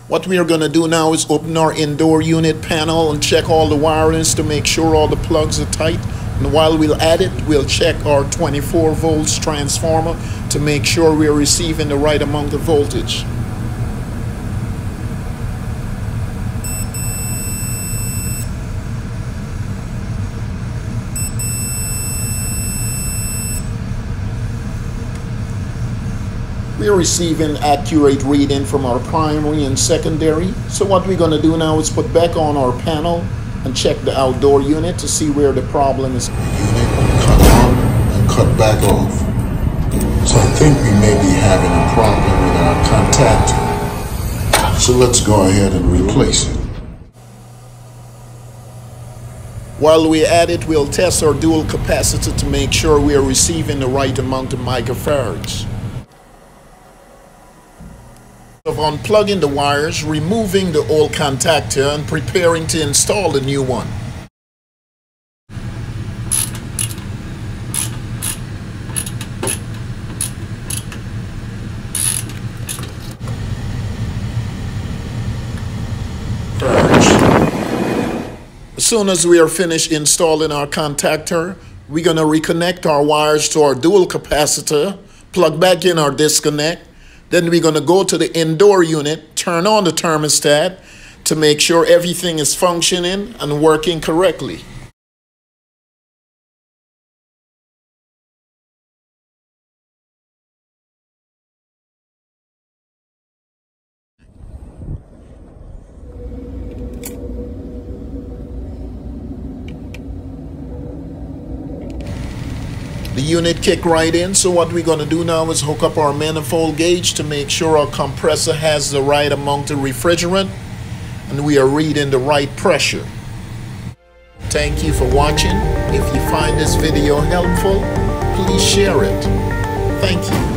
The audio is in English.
What we are going to do now is open our indoor unit panel and check all the wirings to make sure all the plugs are tight. And while we'll add it, we'll check our 24 volts transformer to make sure we're receiving the right amount of voltage. We are receiving accurate reading from our primary and secondary. So what we're going to do now is put back on our panel and check the outdoor unit to see where the problem is. Unit cut on and cut back off. So I think we may be having a problem with our contactor. So let's go ahead and replace it. While we add it, we'll test our dual capacitor to make sure we are receiving the right amount of microfarads. Of unplugging the wires, removing the old contactor and preparing to install the new one. As soon as we are finished installing our contactor, we're going to reconnect our wires to our dual capacitor, plug back in our disconnect. Then we're going to go to the indoor unit, turn on the thermostat to make sure everything is functioning and working correctly. The unit kicked right in, so what we're going to do now is hook up our manifold gauge to make sure our compressor has the right amount of refrigerant and we are reading the right pressure. Thank you for watching. If you find this video helpful, please share it. Thank you.